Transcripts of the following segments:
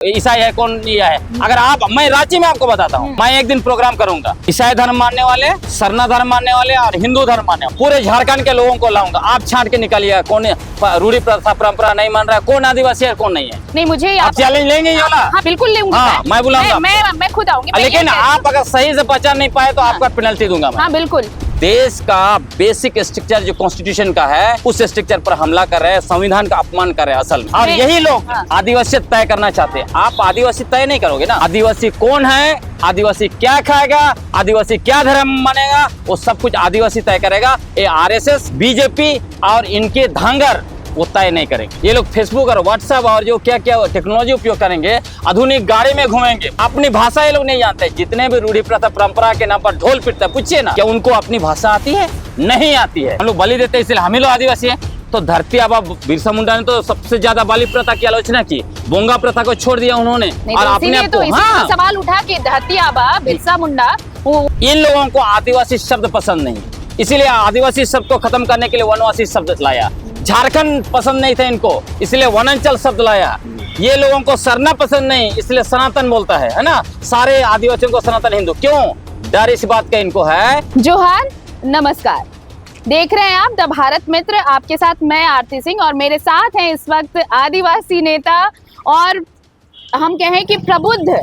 ईसाई है कौन नहीं है। अगर आप, मैं रांची में आपको बताता हूँ, मैं एक दिन प्रोग्राम करूंगा, ईसाई धर्म मानने वाले, सरना धर्म मानने वाले और हिंदू धर्म मानने वाले पूरे झारखंड के लोगों को लाऊंगा। आप छांट के निकालिए कौन रूढ़ी प्रथा परंपरा नहीं मान रहा है, कौन आदिवासी है कौन नहीं है। नहीं, मुझे आप चैलेंज लेंगे ये वाला? हाँ, बिल्कुल लेंगे। हाँ, मैं बुलाऊंगा, मैं खुद आऊंगी। लेकिन आप अगर सही से पहचान नहीं पाए तो आपका पेनल्टी दूंगा मैं। हाँ बिल्कुल। देश का बेसिक स्ट्रक्चर जो कॉन्स्टिट्यूशन का है, उस स्ट्रक्चर पर हमला कर रहे हैं, संविधान का अपमान कर रहे हैं असल में। और यही लोग आदिवासी तय करना चाहते हैं। आप आदिवासी तय नहीं करोगे ना। आदिवासी कौन है, आदिवासी क्या खाएगा, आदिवासी क्या धर्म मानेगा, वो सब कुछ आदिवासी तय करेगा। ये आरएसएस, बीजेपी और इनके धांगर वो तय नहीं करेंगे। ये लोग फेसबुक और व्हाट्सएप और जो क्या क्या टेक्नोलॉजी उपयोग करेंगे, आधुनिक गाड़ी में घूमेंगे। अपनी भाषा ये लोग नहीं जानते। जितने भी रूढ़ी प्रथा परंपरा के नाम पर ढोल पीटते हैं, पूछिए ना क्या उनको अपनी भाषा आती है? नहीं आती है। हम लोग बलि देते हैं, इसलिए हम ही लोग आदिवासी हैं। तो धरती आबा बिरसा मुंडा ने तो सबसे ज्यादा बाली प्रथा की आलोचना की, बोंगा प्रथा को छोड़ दिया उन्होंने। और अपने आप को सवाल उठा कि धरती आबा बिरसा मुंडा, इन लोगों को आदिवासी शब्द पसंद नहीं, इसीलिए आदिवासी शब्द को खत्म करने के लिए वनवासी शब्द लाया। झारखंड पसंद नहीं था इनको, इसलिए वनांचल शब्द लाया। ये लोगों को सरना पसंद नहीं, इसलिए सनातन बोलता है ना। सारे आदिवासियों को सनातन हिंदू क्यों? डर इस बात का इनको है। जोहार, नमस्कार, देख रहे हैं आप द भारत मित्र। आपके साथ मैं आरती सिंह और मेरे साथ हैं इस वक्त आदिवासी नेता और हम कहें कि प्रबुद्ध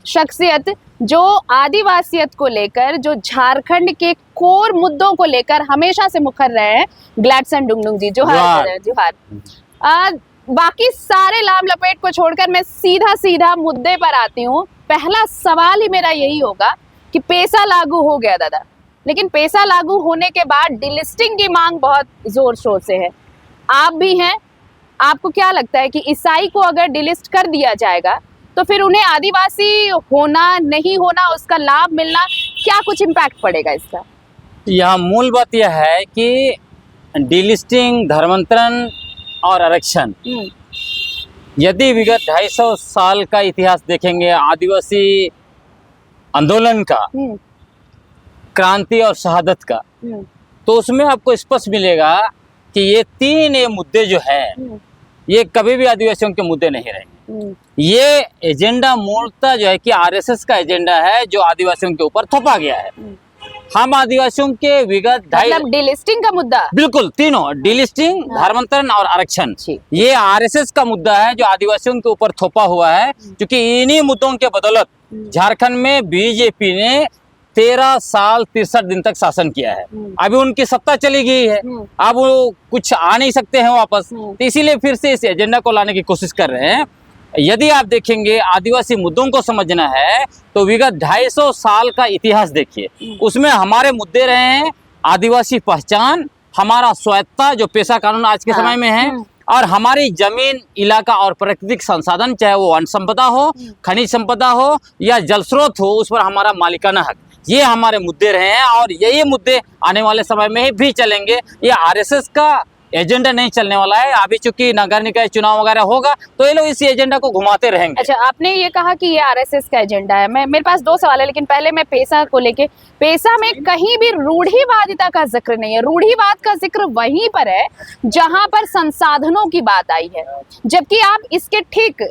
शख्सियत, जो आदिवासियत को लेकर, जो झारखंड के कोर मुद्दों को लेकर हमेशा से मुखर रहे हैं, ग्लैडसन डुंगडुंग जी। जोहार। जोहार। बाकी सारे लाम लपेट को छोड़कर मैं सीधा मुद्दे पर आती हूँ। पहला सवाल ही मेरा यही होगा कि पैसा लागू हो गया दादा, लेकिन पैसा लागू होने के बाद डिलिस्टिंग की मांग बहुत जोर शोर से है। आप भी हैं, आपको क्या लगता है कि ईसाई को अगर डिलिस्ट कर दिया जाएगा तो फिर उन्हें आदिवासी होना नहीं होना, उसका लाभ मिलना, क्या कुछ इम्पैक्ट पड़ेगा इसका? यहाँ मूल बात यह है कि डिलिस्टिंग, धर्मांतरण और आरक्षण, यदि विगत 250 साल का इतिहास देखेंगे आदिवासी आंदोलन का, क्रांति और शहादत का, तो उसमें आपको स्पष्ट मिलेगा कि ये तीन मुद्दे जो है, ये कभी भी आदिवासियों के मुद्दे नहीं रहेंगे। ये एजेंडा मूलतः जो है कि आरएसएस का एजेंडा है, जो आदिवासियों के ऊपर थोपा गया है। हम आदिवासियों के विगत मतलब डिलिस्टिंग का मुद्दा, बिल्कुल तीनों, डिलिस्टिंग, धर्मांतरण और आरक्षण, ये आरएसएस का मुद्दा है जो आदिवासियों के ऊपर थोपा हुआ है। क्योंकि इन्हीं मुद्दों के बदौलत झारखंड में बीजेपी ने 13 साल 63 दिन तक शासन किया है। अभी उनकी सत्ता चली गई है, अब वो कुछ आ नहीं सकते हैं वापस, तो इसीलिए फिर से इस एजेंडा को लाने की कोशिश कर रहे हैं। यदि आप देखेंगे आदिवासी मुद्दों को समझना है तो विगत 250 साल का इतिहास देखिए, उसमें हमारे मुद्दे रहे हैं आदिवासी पहचान, हमारा स्वायत्ता जो पेशा कानून आज के समय में है, और हमारी जमीन, इलाका और प्राकृतिक संसाधन, चाहे वो वन संपदा हो, खनिज संपदा हो या जल स्रोत हो, उस पर हमारा मालिकाना हक, ये हमारे मुद्दे रहे हैं और यही मुद्दे आने वाले समय में भी चलेंगे। ये आरएसएस का एजेंडा नहीं चलने वाला है। अभी चूंकि नगर निकाय चुनाव वगैरह होगा तो ये लोग इस एजेंडा को घुमाते रहेंगे। अच्छा, आपने ये कहा कि ये आरएसएस का एजेंडा है। मेरे पास दो सवाल है, लेकिन पहले मैं पैसा को लेके, पैसा में कहीं भी रूढ़िवादिता का जिक्र नहीं है। रूढ़िवाद का जिक्र वहीं पर है जहां पर संसाधनों की बात आई है, जबकि आप इसके ठीक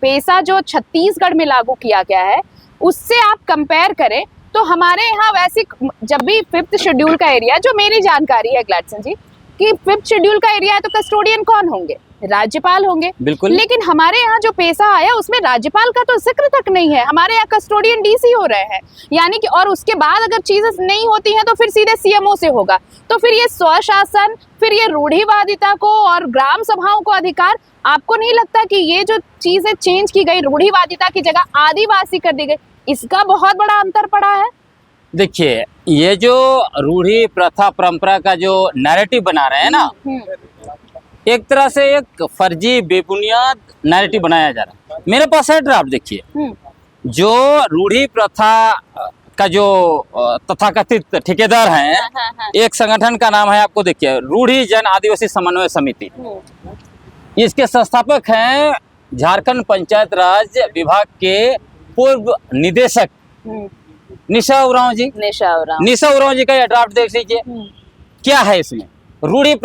पैसा जो छत्तीसगढ़ में लागू किया गया है उससे आप कंपेयर करें तो हमारे यहाँ वैसे जब भी 5th शेड्यूल का एरिया, जो मेरी जानकारी है ग्लैडसन जी, कि 5th शेड्यूल का एरिया है तो कस्टोडियन कौन होंगे? राज्यपाल होंगे। बिल्कुल। लेकिन हमारे यहाँ जो पैसा आया उसमें राज्यपाल का तो जिक्र तक नहीं है। हमारे यहाँ कस्टोडियन डीसी हो रहे हैं, यानी कि, और उसके बाद अगर चीजें नहीं होती हैं तो फिर सीधे सीएमओ से होगा। तो फिर ये स्वशासन, फिर ये रूढ़िवादिता को और ग्राम सभाओं को अधिकार, आपको नहीं लगता कि ये जो चीजें चेंज की गई, रूढ़िवादिता की जगह आदिवासी कर दी गई, इसका बहुत बड़ा अंतर पड़ा है? देखिए, ये जो रूढ़ी प्रथा परंपरा का जो नैरेटिव बना रहे हैं ना, एक तरह से एक फर्जी बेबुनियाद नैरेटिव बनाया जा रहा है। मेरे पास है ड्राफ्ट, देखिए, जो रूढ़ी प्रथा का जो तथाकथित ठेकेदार हैं, एक संगठन का नाम है, आपको देखिए, रूढ़ी जन आदिवासी समन्वय समिति। इसके संस्थापक हैं झारखंड पंचायत राज विभाग के पूर्व निदेशक निशा उरांव जी। निशा उरांव जी का यह ड्राफ्ट देख लीजिए। क्या है इसमें? रूढ़ी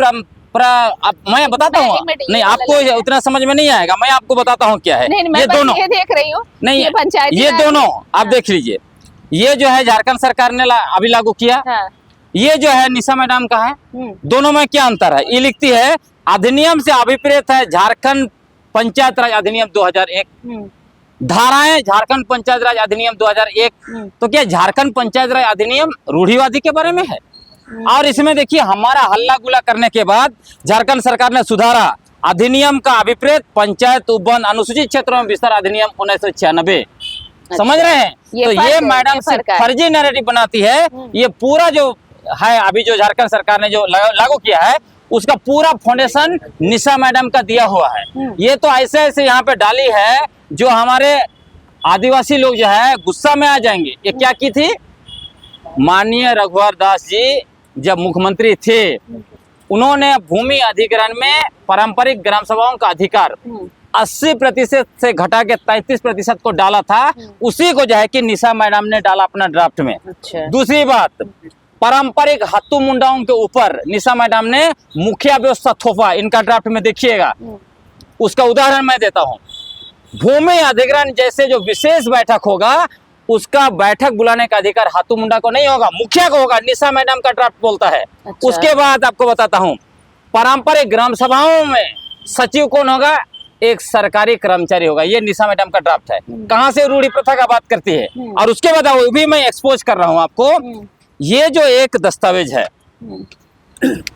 अब मैं बताता हूँ, एक मिनट, ये नहीं वाला आपको लाइन है। उतना समझ में नहीं आएगा, मैं आपको बताता हूँ क्या है। नहीं, मैं ये बस दोनों ये देख रही हूँ नहीं, ये पंचायती ये राज- दोनों आप देख लीजिए, ये जो है झारखंड सरकार ने अभी लागू किया, हाँ, ये जो है निशा मैडम का है। दोनों में क्या अंतर है? ये लिखती है अधिनियम से अभिप्रेत है झारखंड पंचायत राज अधिनियम 2001, धाराएं झारखंड पंचायत राज अधिनियम 2001। तो क्या झारखंड पंचायत राज अधिनियम रूढ़िवादी के बारे में है? और इसमें देखिए हमारा हल्ला गुल्ला करने के बाद झारखंड सरकार ने सुधारा अधिनियम का अभिप्रेत पंचायत उपवन अनुसूचित क्षेत्रों में विस्तार अधिनियम 1996। समझ रहे हैं? ये तो फर्क ये है, मैडम ये से फर्क है। फर्जी नैरेटिव बनाती है। ये पूरा जो है अभी जो झारखंड सरकार ने जो लागू किया है उसका पूरा फाउंडेशन निशा मैडम का दिया हुआ है। ये तो ऐसे ऐसे यहाँ पे डाली है जो हमारे आदिवासी लोग जो है गुस्सा में आ जाएंगे। ये क्या की थी? माननीय रघुवर दास जी जब मुख्यमंत्री थे, उन्होंने भूमि अधिग्रहण में पारंपरिक ग्राम सभाओं का अधिकार 80% से घटा के 33% को डाला था। उसी को जो है कि निशा मैडम ने डाला अपना ड्राफ्ट में। अच्छा। दूसरी बात, पारंपरिक हाथू मुंडाओं के ऊपर निशा मैडम ने मुखिया व्यवस्था थोपा। इनका ड्राफ्ट में देखिएगा, उसका उदाहरण मैं देता हूँ। भूमि अधिग्रहण जैसे जो विशेष बैठक होगा उसका बैठक बुलाने का अधिकार हाथू मुंडा को नहीं होगा, मुखिया को होगा। निशा मैडम का ड्राफ्ट बोलता है। अच्छा। उसके बाद आपको बताता हूँ, पारंपरिक ग्राम सभाओं में सचिव कौन होगा? एक सरकारी कर्मचारी होगा। ये निशा मैडम का ड्राफ्ट है। कहाँ से रूढ़ी प्रथा का बात करती है। और उसके बाद वो भी मैं एक्सपोज कर रहा हूँ आपको। ये जो एक दस्तावेज है,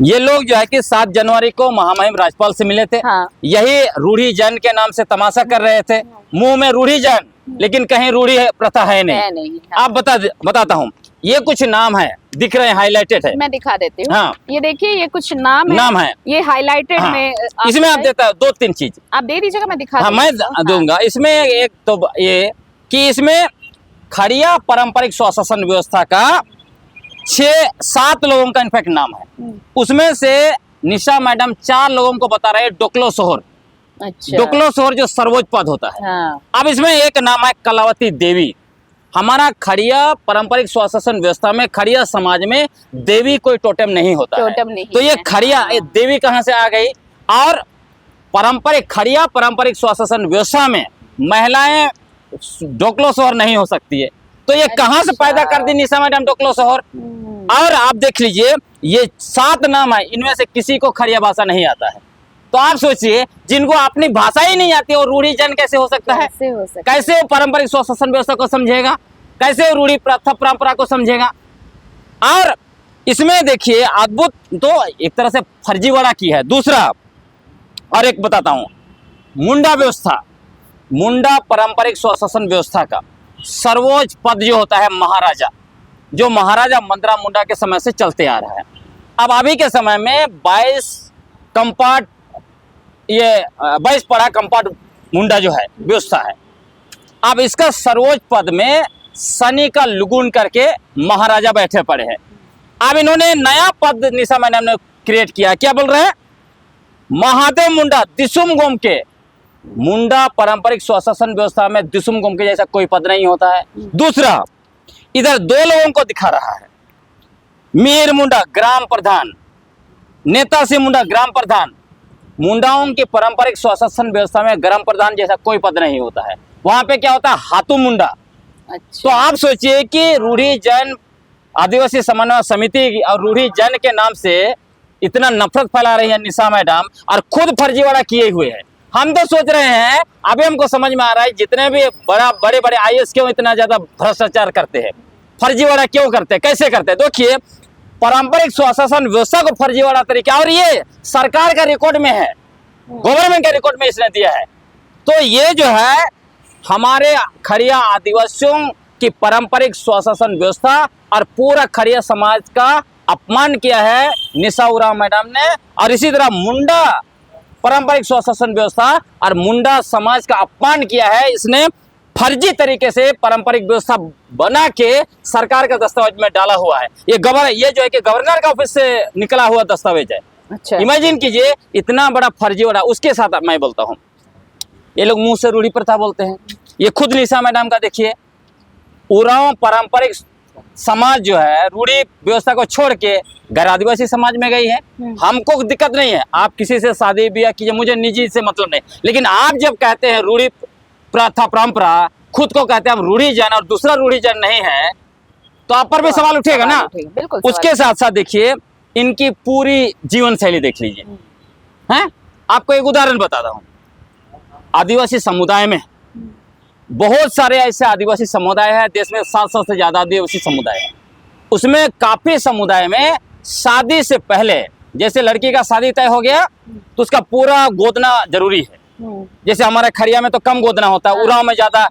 ये लोग जो है कि 7 जनवरी को महामहिम राज्यपाल से मिले थे। हाँ। यही रूढ़ी जन के नाम से तमाशा कर रहे थे, मुंह में रूढ़ी जन, लेकिन कहीं रूढ़ी प्रथा है नहीं। हाँ। आप बताता हूँ, ये कुछ नाम है दिख रहे हैं, हाईलाइटेड है। मैं दिखा देती हूँ। हाँ। ये देखिए, ये कुछ नाम है। ये हाईलाइटेड हाँ। में इसमें आप देता है 2-3 चीज। आप दे दीजिएगा, मैं दिखा हाँ, मैं दूंगा। इसमें एक तो ये कि इसमें खड़िया पारंपरिक स्वशासन व्यवस्था का 6-7 लोगों का इनफैक्ट नाम है। उसमें से निशा मैडम 4 लोगों को बता रहे हैं डोकलो सोहर। अच्छा। डोकलो सोहर जो सर्वोच्च पद होता है। हाँ। अब इसमें एक नाम है कलावती देवी। हमारा खड़िया पारंपरिक स्वशासन व्यवस्था में खड़िया समाज में देवी कोई टोटेम नहीं होता टोटेम है। नहीं तो ये है। खड़िया ये देवी कहाँ से आ गई? और खड़िया पारंपरिक स्वशासन व्यवस्था में महिलाएं डोकलो सोहर नहीं हो सकती है। तो ये कहाँ से पैदा कर दी निशा मैडम डोकलो सोहर? और आप देख लीजिए, ये 7 नाम है, इनमें से किसी को खड़िया भाषा नहीं आता है। तो आप सोचिए, जिनको अपनी भाषा ही नहीं आती और रूढ़ी जन कैसे हो सकता है? कैसे वो पारंपरिक स्वशासन व्यवस्था को समझेगा? कैसे वो रूढ़ी प्रथा परंपरा को समझेगा? और इसमें देखिए अद्भुत, तो एक तरह से फर्जीवाड़ा की है। दूसरा और एक बताता हूँ, मुंडा व्यवस्था, मुंडा पारंपरिक स्वशासन व्यवस्था का सर्वोच्च पद जो होता है महाराजा, जो महाराजा मंदरा मुंडा के समय से चलते आ रहा है। अब अभी के समय में 22 पड़ा कंपार्ट मुंडा जो है व्यवस्था है। अब इसका सर्वोच्च पद में सनी का लुगुन करके महाराजा बैठे पड़े हैं। अब इन्होंने नया पद निशा मैडम ने क्रिएट किया। क्या बोल रहे हैं? महादेव मुंडा दिसुम गोम के। मुंडा पारंपरिक स्वशासन व्यवस्था में दिसुम गोम के जैसा कोई पद नहीं होता है। दूसरा, इधर 2 लोगों को दिखा रहा है। मीर मुंडा ग्राम प्रधान, नेता सिंह मुंडा ग्राम प्रधान। मुंडाओं की पारंपरिक स्वशासन व्यवस्था में ग्राम प्रधान जैसा कोई पद नहीं होता है। वहां पे क्या होता है? हाथू मुंडा। अच्छा। तो आप सोचिए कि रूढ़ी जन आदिवासी समन्वय समिति और रूढ़ी जन के नाम से इतना नफरत फैला रही है निशा मैडम, और खुद फर्जीवाड़ा किए हुए है। हम तो सोच रहे हैं, अभी हमको समझ में आ रहा है, जितने भी बड़े बड़े IAS क्यों इतना ज्यादा भ्रष्टाचार करते हैं, फर्जीवाड़ा क्यों करते हैं, कैसे करते हैं? देखिए, पारंपरिक स्वशासन व्यवस्था को फर्जीवाड़ा तरीका, और ये सरकार का रिकॉर्ड में है, गवर्नमेंट के रिकॉर्ड में इसने दिया है। तो ये जो है हमारे खड़िया आदिवासियों की पारंपरिक स्वशासन व्यवस्था और पूरा खड़िया समाज का अपमान किया है निशा उरांव मैडम ने। और इसी तरह मुंडा पारंपरिक स्वशासन व्यवस्था और मुंडा समाज का अपमान किया है इसने। फर्जी तरीके से पारंपरिक व्यवस्था बना के सरकार का दस्तावेज में डाला हुआ है। ये जो है कि गवर्नर का ऑफिस से निकला हुआ दस्तावेज है। अच्छा। इमेजिन कीजिए, इतना बड़ा फर्जीवाड़ा। उसके साथ मैं बोलता हूँ, ये लोग मुंह से रूढ़ी प्रथा बोलते हैं। ये खुद निशा मैडम का देखिए, उरांव पारंपरिक समाज जो है रूढ़ी व्यवस्था को छोड़ के गैर आदिवासी समाज में गई है। हमको दिक्कत नहीं है, आप किसी से शादी ब्याह कीजिए, मुझे निजी से मतलब नहीं, लेकिन आप जब कहते हैं रूढ़ी प्रथा परंपरा, खुद को कहते हैं हम रूढ़ी जन और दूसरा रूढ़ी जन नहीं है, तो आप पर भी सवाल उठेगा ना। बिल्कुल। उसके साथ साथ देखिए इनकी पूरी जीवन शैली देख लीजिए, हैं। आपको एक उदाहरण बताता हूँ। आदिवासी समुदाय में बहुत सारे ऐसे आदिवासी समुदाय है, देश में 700 से ज्यादा आदिवासी समुदाय है। उसमें काफी समुदाय में शादी से पहले, जैसे लड़की का शादी तय हो गया तो उसका पूरा गोदना जरूरी है। जैसे हमारे खरिया में तो कम गोदना होता है, उरांव में ज्यादा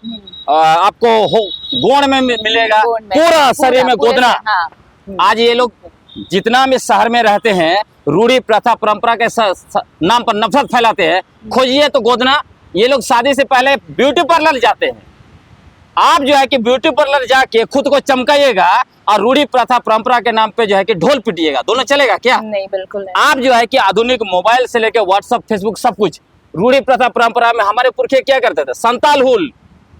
आपको गोंड में मिलेगा, पूरा शरीर में गोदना। आज ये लोग जितना भी शहर में रहते हैं, रूढ़ी प्रथा परंपरा के नाम पर नफरत फैलाते हैं, खोजिए तो गोदना। ये लोग शादी से पहले ब्यूटी पार्लर जाते हैं। आप जो है कि ब्यूटी पार्लर जाके खुद को चमकाइएगा और रूढ़ी प्रथा परंपरा के नाम पे जो है कि ढोल पिटिएगा, दोनों चलेगा क्या? नहीं, बिल्कुल नहीं। आप जो है कि आधुनिक मोबाइल से लेकर व्हाट्सएप, फेसबुक, सब कुछ रूढ़ी प्रथा परंपरा में हमारे पुरखे क्या करते थे? संताल हुल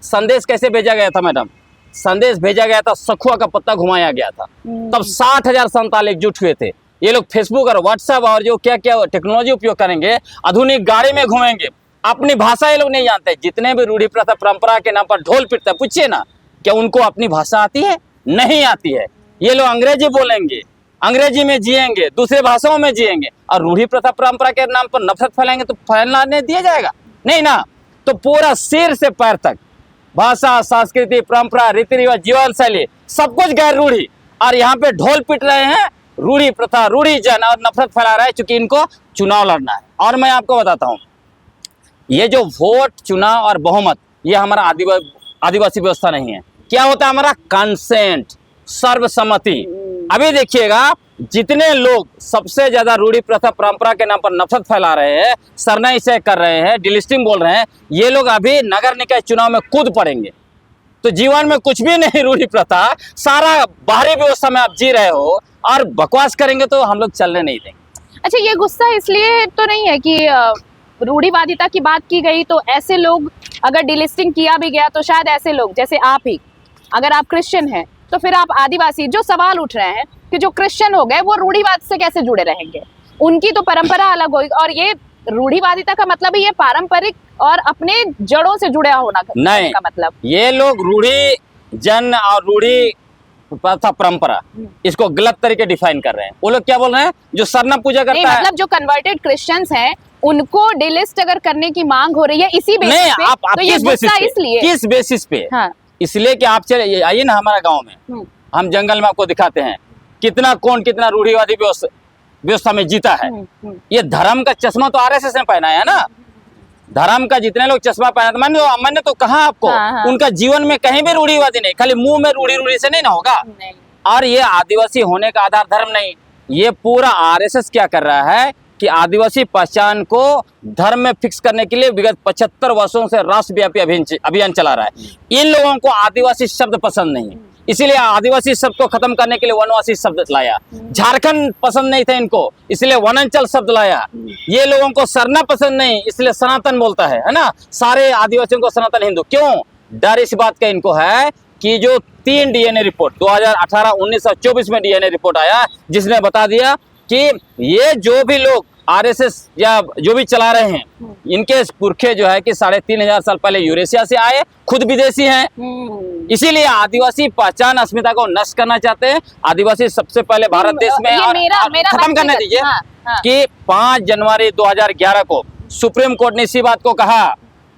संदेश कैसे भेजा गया था मैडम? संदेश भेजा गया था, सखुआ का पत्ता घुमाया गया था, तब 60,000 संताल एकजुट हुए थे। ये लोग फेसबुक और व्हाट्सएप और जो क्या क्या टेक्नोलॉजी उपयोग करेंगे, आधुनिक गाड़ी में घूमेंगे, अपनी भाषा ये लोग नहीं जानते। जितने भी रूढ़ी प्रथा परंपरा के नाम पर ढोल पिटते हैं, पूछिए ना क्या उनको अपनी भाषा आती है? नहीं आती है। ये लोग अंग्रेजी बोलेंगे, अंग्रेजी में जिएंगे, दूसरे भाषाओं में जिएंगे, और रूढ़ी प्रथा परंपरा के नाम पर नफरत फैलाएंगे तो फैलाने दिया जाएगा? नहीं ना। तो पूरा सिर से पैर तक भाषा, संस्कृति, परंपरा, रीति रिवाज, जीवन शैली सब कुछ गैर रूढ़ी, और यहाँ पे ढोल पिट रहे हैं रूढ़ी प्रथा, रूढ़ी जन, और नफरत फैला रहा है, क्योंकि इनको चुनाव लड़ना है। और मैं आपको बताता हूँ, ये जो वोट, चुनाव और बहुमत, ये हमारा आदिवासी व्यवस्था नहीं है। क्या होता है हमारा? कंसेंट, सर्वसम्मति। अभी देखिएगा जितने लोग सबसे ज्यादा रूढ़ी प्रथा परंपरा के नाम पर नफरत फैला रहे हैं, सरनाई से कर रहे हैं, डिलिस्टिंग बोल रहे हैं, ये लोग अभी नगर निकाय चुनाव में कूद पड़ेंगे। तो जीवन में कुछ भी नहीं रूढ़ी प्रथा, सारा बाहरी व्यवस्था में आप जी रहे हो और बकवास करेंगे तो हम लोग चलने नहीं देंगे। अच्छा, ये गुस्सा इसलिए तो नहीं है कि रूढ़िवादिता की बात की गई तो ऐसे लोग, अगर डिलिस्टिंग किया भी गया तो शायद ऐसे लोग जैसे आप ही, अगर आप क्रिश्चियन हैं तो फिर आप आदिवासी, जो सवाल उठ रहे हैं कि जो क्रिश्चियन हो गए वो रूढ़िवाद से कैसे जुड़े रहेंगे? उनकी तो परंपरा अलग होगी, और ये रूढ़िवादिता का मतलब ही ये पारंपरिक और अपने जड़ों से जुड़ा होना नहीं का मतलब। ये लोग रूढ़ी जन और रूढ़ी प्रथा परंपरा इसको गलत तरीके डिफाइन कर रहे हैं। वो लोग क्या बोल रहे हैं? जो सरना पूजा करता है, मतलब जो कन्वर्टेड क्रिश्चियंस हैं उनको डिलिस्ट अगर करने की मांग हो रही है इसी बेसिस नहीं, पे, आप तो ये किस बेसिस पे? इसलिए किस बेसिस पे? हाँ। इसलिए कि आप चले आइए ना हमारा गांव में, हम जंगल में आपको दिखाते हैं कितना कौन कितना रूढ़िवादी व्यवस्था में जीता है। ये धर्म का चश्मा तो आरएसएस ने पहना है ना। धर्म का जितने लोग चश्मा पहना, मैंने तो कहा आपको, हाँ। उनका जीवन में कहीं भी रूढ़िवादी नहीं, खाली मुंह में रूढ़ी से नहीं ना होगा। और ये आदिवासी होने का आधार धर्म नहीं, ये पूरा आरएसएस क्या कर रहा है कि आदिवासी पहचान को धर्म में फिक्स करने के लिए विगत 75 वर्षों से राष्ट्रव्यापी अभियान चला रहा है। इन लोगों को आदिवासी शब्द पसंद नहीं है, इसीलिए आदिवासी शब्द को खत्म करने के लिए वनवासी शब्द लाया। झारखंड पसंद नहीं था इनको, इसलिए वनांचल शब्द लाया। ये लोगों को सरना पसंद नहीं, इसलिए सनातन बोलता है ना। सारे आदिवासियों को सनातन हिंदू क्यों? डर इस बात का इनको है कि जो 3 डीएनए रिपोर्ट 2018, 19 और 24 में डीएनए रिपोर्ट आया, जिसने बता दिया कि ये जो भी लोग आरएसएस या जो भी चला रहे हैं, इनके पुरखे जो है कि 3,500 साल पहले यूरेशिया से आए, खुद विदेशी हैं। इसीलिए आदिवासी पहचान अस्मिता को नष्ट करना चाहते हैं। आदिवासी सबसे पहले भारत देश में, और खत्म करना दीजिए कि 5 जनवरी 2011 को सुप्रीम कोर्ट ने इसी बात को कहा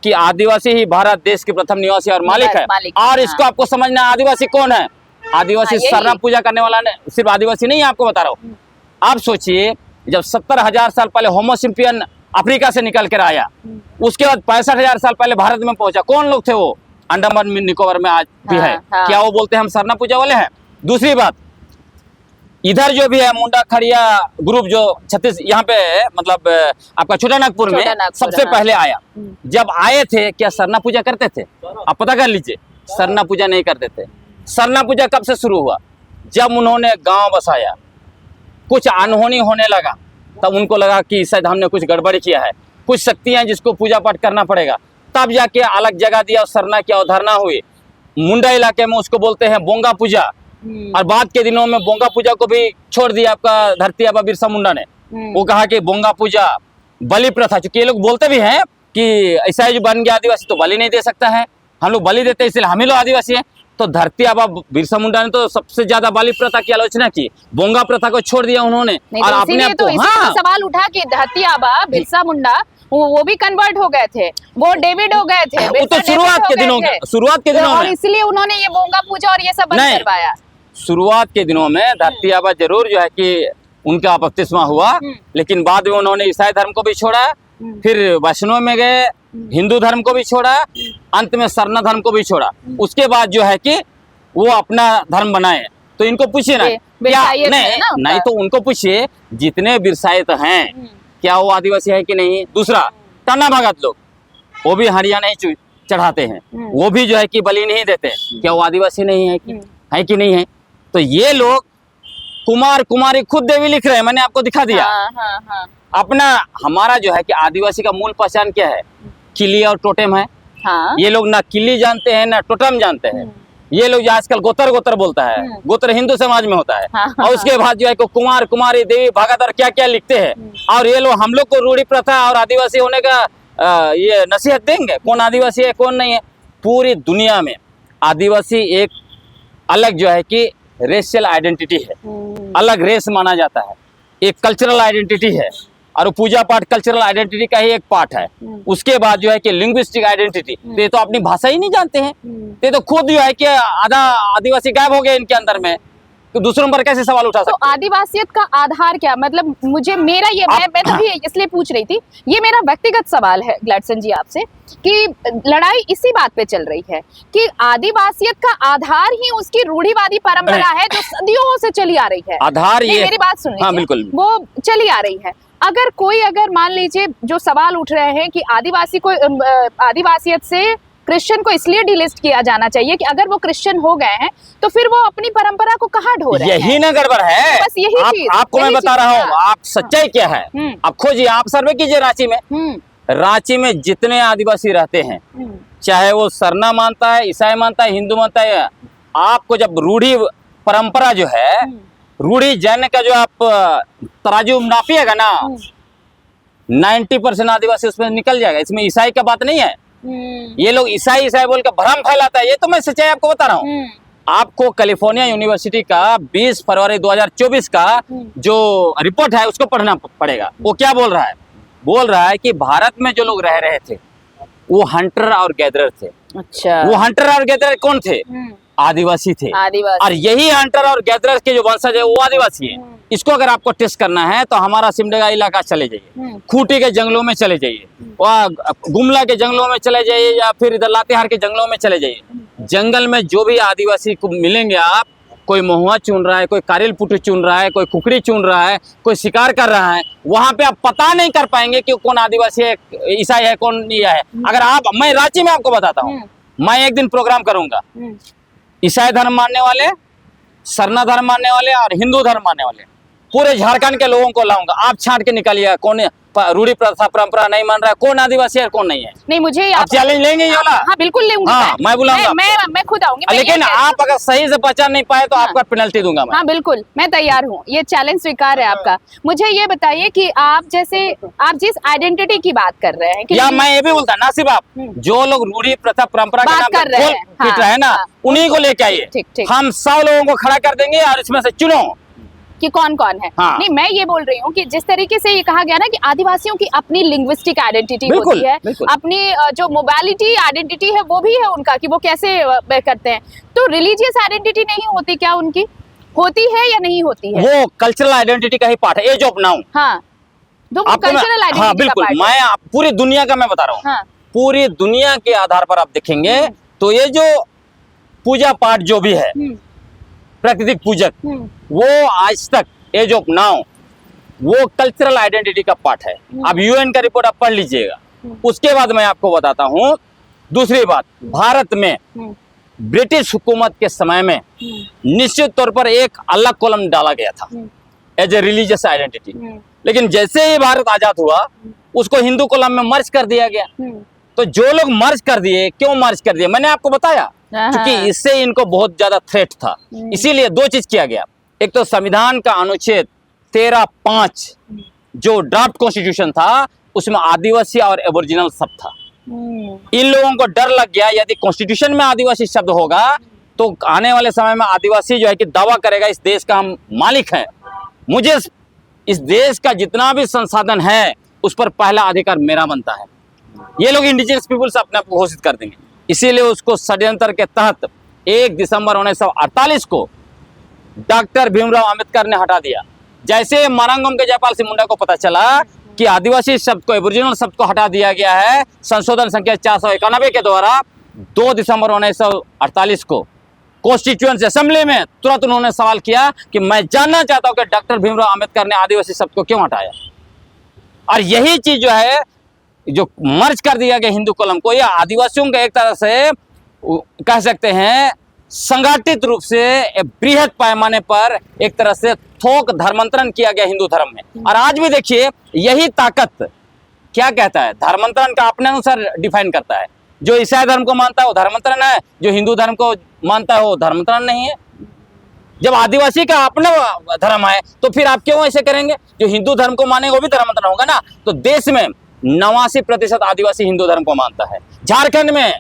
कि आदिवासी ही भारत देश के प्रथम निवासी और मालिक है। और इसको आपको समझना, आदिवासी कौन है? आदिवासी सरना पूजा करने वाला सिर्फ आदिवासी नहीं है, आपको बता रहा हूँ। आप सोचिए, जब 70,000 साल पहले होमोसिम्पियन अफ्रीका से निकल कर आया, उसके बाद 65,000 साल पहले भारत में पहुंचा, कौन लोग थे वो? अंडमान निकोबार में आज भी है। क्या वो बोलते हैं हम सरना पूजा वाले हैं? दूसरी बात, इधर जो भी है मुंडा खड़िया ग्रुप जो छत्तीस यहाँ पे मतलब आपका छोटा नागपुर में सबसे पहले आया। जब आए थे क्या सरना पूजा करते थे? आप पता कर लीजिए, सरना पूजा नहीं करते थे। सरना पूजा कब से शुरू हुआ? जब उन्होंने गांव बसाया, कुछ अनहोनी होने लगा, तब उनको लगा कि शायद हमने कुछ गड़बड़ी किया है, कुछ शक्तियां जिसको पूजा पाठ करना पड़ेगा, तब जाके अलग जगह दिया और सरना की अवधारणा हुई। मुंडा इलाके में उसको बोलते हैं बोंगा पूजा। और बाद के दिनों में बोंगा पूजा को भी छोड़ दिया आपका धरती आबा बिरसा मुंडा ने। वो कहा कि बोंगा पूजा बलि प्रथा, चूंकि ये लोग बोलते भी हैं कि ऐसा जो बन गया आदिवासी तो बलि नहीं दे सकता है, हम लोग बलि देते हैं इसलिए हम ही लोग आदिवासी हैं। तो धरती आबा बिरसा मुंडा ने तो सबसे ज्यादा बलि प्रथा की आलोचना की, बोंगा प्रथा को छोड़ दिया उन्होंने। और अपने आप को हाँ सवाल उठा कि धरती आबा बिरसा मुंडा वो भी कन्वर्ट हो गए थे, वो डेविड हो गए थे, वो तो शुरुआत के दिनों में और इसलिए उन्होंने ये बोंगा पूजा और ये सब बंद करवाया। शुरुआत के दिनों में धरती आबा जरूर जो है कि उनका बपतिस्मा हुआ, लेकिन बाद में उन्होंने ईसाई धर्म को भी छोड़ा, फिर वैष्णव में गए, हिंदू धर्म को भी छोड़ा, अंत में सरना धर्म को भी छोड़ा। उसके बाद जो है कि वो अपना धर्म बनाए। तो इनको पूछिए ना क्या नहीं तो उनको पूछिए जितने बिरसायत हैं क्या वो आदिवासी है कि नहीं। दूसरा टन्ना भगत लोग, वो भी हरियाणा ही चढ़ाते हैं, वो भी जो है कि बलि नहीं देते, क्या वो आदिवासी नहीं है कि नहीं है। तो ये लोग कुमार कुमारी खुद देवी लिख रहे हैं, मैंने आपको दिखा दिया। अपना हमारा जो है कि आदिवासी का मूल पहचान क्या है, किली और टोटेम है। ये लोग ना किली जानते हैं ना टोटेम जानते हैं। ये लोग जो आजकल गोतर गोतर बोलता है, गोत्र हिंदू समाज में होता है। और उसके बाद जो है कि कुमार कुमारी देवी भगत और क्या क्या लिखते हैं। और ये लोग हम लोग को रूढ़ी प्रथा और आदिवासी होने का ये नसीहत देंगे, कौन आदिवासी है कौन नहीं है। पूरी दुनिया में आदिवासी एक अलग जो है कि रेशियल आइडेंटिटी है, अलग रेस माना जाता है, एक कल्चरल आइडेंटिटी है। और पूजा पाठ कल्चरल आइडेंटिटी का ही एक पार्ट है। उसके बाद जो है कि लिंग्विस्टिक आइडेंटिटी, ये तो अपनी भाषा ही नहीं जानते हैं। ये तो खुद जो है कि आधा आदिवासी गायब हो गए इनके अंदर में, तो दूसरों पर कैसे सवाल उठा सकते हैं? तो आदिवासियत का आधार क्या, मतलब मुझे मेरा ये मैं तभी इसलिए पूछ रही थी, ये मेरा व्यक्तिगत सवाल है ग्लैडसन जी आपसे, कि लड़ाई इसी बात पे चल रही है कि आदिवासियत का आधार ही उसकी रूढ़िवादी परंपरा है जो सदियों से चली आ रही है। आधार ये मेरी बात सुन लीजिए। हाँ, बिल्कुल वो चली आ रही है। अगर मान लीजिए जो सवाल उठ रहे हैं कि आदिवासियत से क्रिश्चियन को इसलिए डिलिस्ट किया जाना चाहिए कि अगर वो क्रिश्चियन हो गए हैं तो फिर वो अपनी परंपरा को कहाँ ढो रहे हैं। यही ना गड़बड़ है, बस यही चीज आपको मैं बता रहा हूँ। आप सच्चाई क्या है आप खोजिए, आप सर्वे कीजिए रांची में। रांची में जितने आदिवासी रहते हैं, चाहे वो सरना मानता है, ईसाई मानता है, हिंदू मानता है, आपको जब रूढ़ी परंपरा जो है, रूढ़ी जैन का जो आप तराजू नापिएगा ना, 90% आदिवासी उसमें निकल जाएगा। इसमें ईसाई का बात नहीं है। ये लोग ईसाई बोल के भ्रम फैलाता है, ये तो मैं सच्चाई आपको बता रहा हूँ। आपको कैलिफोर्निया यूनिवर्सिटी का 20 फरवरी 2024 का जो रिपोर्ट है उसको पढ़ना पड़ेगा। वो क्या बोल रहा है कि भारत में जो लोग रह रहे थे वो हंटर और गैदरर थे। अच्छा, वो हंटर और गैदरर कौन थे? आदिवासी थे। और यही हंटर और गैदरर के जो वंशज है वो आदिवासी है। इसको अगर आपको टेस्ट करना है तो हमारा सिमडेगा इलाका चले जाइए, खूंटी के जंगलों में चले जाइए, वहाँ गुमला के जंगलों में चले जाइए, या फिर इधर लातेहार के जंगलों में चले जाइए। जंगल में जो भी आदिवासी को मिलेंगे आप, कोई महुआ चुन रहा है, कोई कारिल पुटू चुन रहा है, कोई कुकड़ी चुन रहा है, कोई शिकार कर रहा है, वहाँ पे आप पता नहीं कर पाएंगे कि कौन आदिवासी है, ईसाई है, कौन ये है। अगर मैं रांची में आपको बताता हूँ, मैं एक दिन प्रोग्राम करूंगा, ईसाई धर्म मानने वाले, सरना धर्म मानने वाले और हिंदू धर्म मानने वाले पूरे झारखंड के लोगों को लाऊंगा। आप छांट के निकालिएगा कौन रूढ़ी प्रथा परंपरा नहीं मान रहा है, कौन आदिवासी है कौन नहीं है। नहीं, मुझे आप चैलेंज लेंगे ये वाला? हाँ बिल्कुल लेंगे। हाँ, मैं बुलाऊंगा, मैं खुद आऊंगी। लेकिन आप अगर सही से पहचान नहीं पाए तो आपका पेनल्टी दूंगा मैं। हाँ बिल्कुल, मैं तैयार हूँ, ये चैलेंज स्वीकार है आपका। मुझे ये बताइए कि आप जिस आइडेंटिटी की बात कर रहे हैं, या मैं ये भी बोलता ना, सिर्फ आप जो लोग रूढ़ी प्रथा परंपरा के नाम पर पीट रहे हैं ना, उन्हीं को लेके आइए। हम 100 लोगों को खड़ा कर देंगे और इसमें से चुनो कि कौन कौन है। हाँ। नहीं, मैं ये बोल रही हूँ कि जिस तरीके से ये कहा गया ना कि आदिवासियों की अपनी लिंग्विस्टिक आइडेंटिटी होती है, अपनी जो मोबालिटी आइडेंटिटी है वो भी है उनका, कि वो कैसे करते हैं। तो रिलीजियस आइडेंटिटी नहीं होती क्या उनकी? होती है या नहीं होती है? वो कल्चरल आइडेंटिटी का ही पार्ट है, एज ऑफ नाउ। हाँ, कल्चरल आइडेंटिटी। हाँ बिल्कुल, मैं पूरी दुनिया का मैं बता रहा हूँ। हाँ। पूरी दुनिया के आधार पर आप देखेंगे तो ये जो पूजा पाठ जो भी है, प्राकृतिक पूजक, वो आज तक एज ऑफ नाउ वो कल्चरल आइडेंटिटी का पार्ट है। अब यूएन का रिपोर्ट आप पढ़ लीजिएगा। उसके बाद मैं आपको बताता हूँ दूसरी बात। भारत में ब्रिटिश हुकूमत के समय में निश्चित तौर पर एक अलग कॉलम डाला गया था एज ए रिलीजियस आइडेंटिटी, लेकिन जैसे ही भारत आजाद हुआ उसको हिंदू कॉलम में मर्ज कर दिया गया। तो जो लोग मर्ज कर दिए, क्यों मर्ज कर दिए, मैंने आपको बताया। क्योंकि इससे इनको बहुत ज्यादा थ्रेट था। इसीलिए दो चीज किया गया, एक तो संविधान का अनुच्छेद 13(5) जो ड्राफ्ट कॉन्स्टिट्यूशन था उसमें आदिवासी और एबोरिजिनल शब्द था। इन लोगों को डर लग गया यदि कॉन्स्टिट्यूशन में आदिवासी शब्द होगा तो आने वाले समय में आदिवासी जो है कि दावा करेगा इस देश का हम मालिक हैं, मुझे इस देश का जितना भी संसाधन है उस पर पहला अधिकार मेरा बनता है। ये लोग इंडिजिनस पीपुल्स अपने आप को घोषित कर देंगे। इसीलिए उसको षड्यंत्र के तहत 1 दिसंबर 1948 को डॉक्टर भीमराव अंबेडकर ने हटा दिया। जैसे मरांगम के जयपाल सिंह मुंडा को पता चला कि आदिवासी शब्द को, एबोरिजिनल शब्द को हटा दिया गया है संशोधन संख्या 491 के द्वारा, 2 दिसंबर 1948 को कॉन्स्टिट्यूएंट असेंबली में तुरंत उन्होंने सवाल किया कि मैं जानना चाहता हूं कि डॉक्टर भीमराव अंबेडकर ने आदिवासी शब्द को क्यों हटाया। और यही चीज जो है जो मर्ज कर दिया गया हिंदू कॉलम को, यह आदिवासियों का एक तरह से कह सकते हैं संगठित रूप से बृहद पैमाने पर एक तरह से थोक धर्मांतरण किया गया हिंदू धर्म में। और आज भी देखिए यही ताकत क्या कहता है, धर्मांतरण का अपने अनुसार डिफाइन करता है। जो ईसाई धर्म को मानता है वो धर्मांतरण है, जो हिंदू धर्म को मानता है वो धर्मांतरण नहीं है। जब आदिवासी का अपना धर्म है तो फिर आप क्यों ऐसे करेंगे? जो हिंदू धर्म को मानेगा वो भी धर्मांतरण होगा ना। तो देश में 89% आदिवासी हिंदू धर्म को मानता है, झारखंड में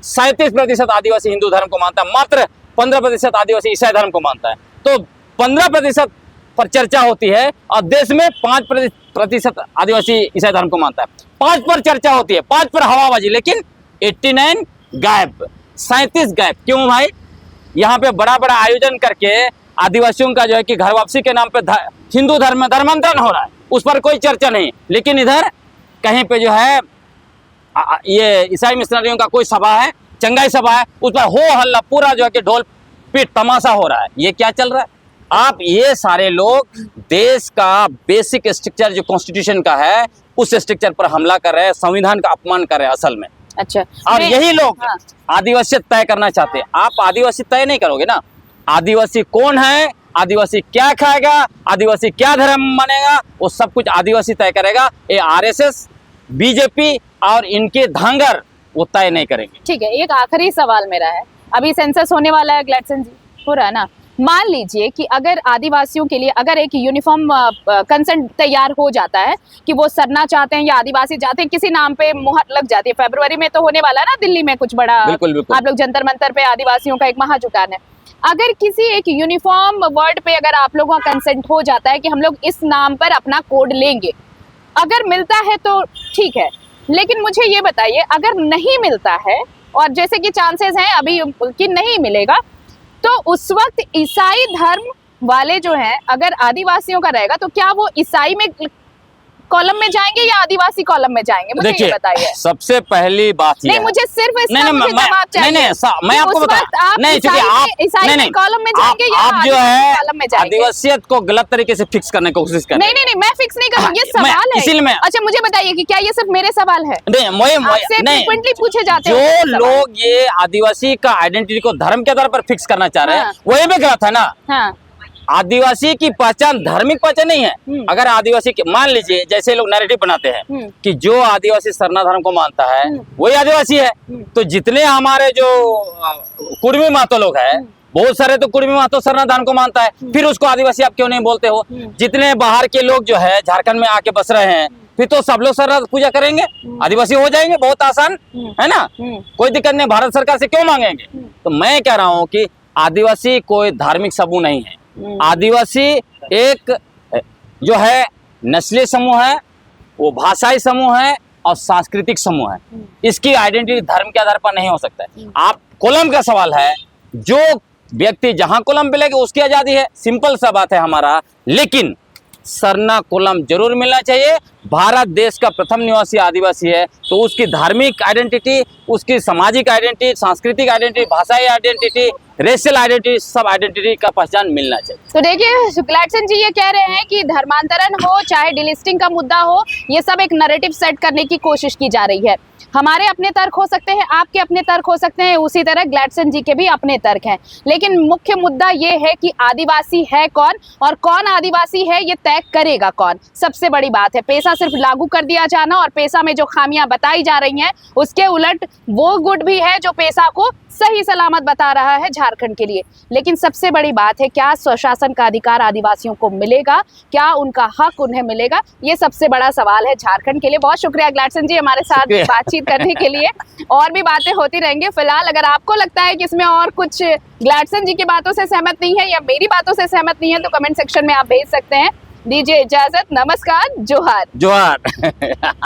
37% आदिवासी हिंदू धर्म को मानता है, मात्र 15% आदिवासी ईसाई धर्म को मानता है। तो 15% पर चर्चा होती है और देश में 5% आदिवासी ईसाई धर्म को मानता है। 5 पर चर्चा होती है, 5 पर हवाबाजी, लेकिन 89 गायब, 37 गायब। क्यों भाई? यहाँ पे बड़ा बड़ा आयोजन करके आदिवासियों का जो है कि घर वापसी के नाम पे हिंदू धर्म में धर्मांतरण हो रहा है, उस पर कोई चर्चा नहीं। लेकिन इधर कहीं पे जो है ये ईसाई मिशनरियों का कोई सभा है, चंगाई सभा है, उस पर हो हल्ला, पूरा जो है कि ढोल पीट तमाशा हो रहा है। ये क्या चल रहा है? आप ये सारे लोग देश का बेसिक स्ट्रक्चर जो कॉन्स्टिट्यूशन का है उस स्ट्रक्चर पर हमला कर रहे हैं, संविधान का अपमान कर रहे हैं असल में। अच्छा, और यही लोग आदिवासी तय करना चाहते हैं। आप आदिवासी तय नहीं करोगे ना। आदिवासी कौन है, आदिवासी क्या खाएगा, आदिवासी क्या धर्म मानेगा, वो सब कुछ आदिवासी तय करेगा। ये आरएसएस, बीजेपी और इनके धांगर वो तय नहीं करेंगे। ठीक है, एक आखिरी सवाल मेरा है, अभी सेंसस होने वाला है ग्लैडसन जी, हो रहा है ना। मान लीजिए कि अगर आदिवासियों के लिए अगर एक यूनिफॉर्म कंसेंट तैयार हो जाता है कि वो सरना चाहते हैं या आदिवासी चाहते हैं, किसी नाम पे मुहर लग जाती है। फरवरी में तो होने वाला है ना दिल्ली में कुछ बड़ा, बिल्कुल, बिल्कुल। आप लोग जंतर मंतर पे आदिवासियों का एक महाजुटान है। अगर किसी एक यूनिफॉर्म वर्ड पे अगर आप लोगों का कंसेंट हो जाता है कि हम लोग इस नाम पर अपना कोड लेंगे, अगर मिलता है तो ठीक है, लेकिन मुझे ये बताइए अगर नहीं मिलता है और जैसे कि चांसेस हैं अभी कि नहीं मिलेगा, तो उस वक्त ईसाई धर्म वाले जो हैं अगर आदिवासियों का रहेगा तो क्या वो ईसाई में कॉलम में जाएंगे या आदिवासी कॉलम में जाएंगे? मुझे ये बताइए। सबसे पहली बात नहीं, मुझे सिर्फ इसका मुझे जवाब चाहिए। मैं आपको बता नहीं, क्योंकि आप ईसाई कॉलम में जाएंगे या आप जो है कॉलम में जाएंगे? आदिवासियत को गलत तरीके से फिक्स करने की कोशिश कर रहे हैं। नहीं, मैं फिक्स नहीं करूंगी, ये सवाल है। इसीलिए अच्छा, मुझे बताइए कि क्या ये सिर्फ मेरे सवाल है? नहीं, पूछे जाते हैं जो लोग ये आदिवासी का आइडेंटिटी को धर्म के आधार पर फिक्स करना चाह रहे हैं वही भी गलत है ना। हाँ। आदिवासी की पहचान धार्मिक पहचान नहीं है। अगर आदिवासी मान लीजिए जैसे लोग नैरेटिव बनाते हैं कि जो आदिवासी सरना धर्म को मानता है वही आदिवासी है, तो जितने हमारे जो कुर्मी महतो लोग हैं, बहुत सारे तो कुर्मी महतो सरना धर्म को मानता है, फिर उसको आदिवासी आप क्यों नहीं बोलते हो? जितने बाहर के लोग जो है झारखंड में आके बस रहे हैं, फिर तो सब लोग सरना पूजा करेंगे, आदिवासी हो जाएंगे, बहुत आसान है ना, कोई दिक्कत नहीं। भारत सरकार से क्यों मांगेंगे? तो मैं कह रहा हूँ कि आदिवासी कोई धार्मिक समूह नहीं है। आदिवासी एक जो है नस्लीय समूह है, वो भाषाई समूह है और सांस्कृतिक समूह है। इसकी आइडेंटिटी धर्म के आधार पर नहीं हो सकता है। आप कॉलम का सवाल है, जो व्यक्ति जहां कॉलम मिलेगा उसकी आजादी है, सिंपल सा बात है हमारा। लेकिन सरना कॉलम जरूर मिलना चाहिए। भारत देश का प्रथम निवासी आदिवासी है तो उसकी धार्मिक आइडेंटिटी, उसकी सामाजिक आइडेंटिटी, सांस्कृतिक आइडेंटिटी, भाषाई आइडेंटिटी, रेशियल आइडेंटिटी, सब आइडेंटिटी का पहचान मिलना चाहिए। तो देखिए ग्लैडसन जी ये कह रहे हैं कि धर्मांतरण हो चाहे डिलिस्टिंग का मुद्दा हो, ये सब एक नैरेटिव सेट करने की कोशिश की जा रही है। हमारे अपने तर्क हो सकते हैं, आपके अपने तर्क हो सकते हैं, उसी तरह ग्लैडसन जी के भी अपने तर्क हैं। लेकिन मुख्य मुद्दा ये है कि आदिवासी है कौन और कौन आदिवासी है ये तय करेगा कौन, सबसे बड़ी बात है। पैसा सिर्फ लागू कर दिया जाना और पैसा में जो खामियां बताई जा रही हैं उसके उलट वो गुट भी है जो पैसा को सही सलामत बता रहा है झारखंड के लिए। लेकिन सबसे बड़ी बात है, क्या स्वशासन का अधिकार आदिवासियों को मिलेगा, क्या उनका हक उन्हें मिलेगा, ये सबसे बड़ा सवाल है झारखंड के लिए। बहुत शुक्रिया ग्लैडसन जी हमारे साथ बातचीत करने के लिए। और भी बातें होती रहेंगी। फिलहाल अगर आपको लगता है कि इसमें और कुछ ग्लैडसन जी की बातों से सहमत नहीं है या मेरी बातों से सहमत नहीं है तो कमेंट सेक्शन में आप भेज सकते हैं। दीजिए इजाजत, नमस्कार, जोहार। जोहार।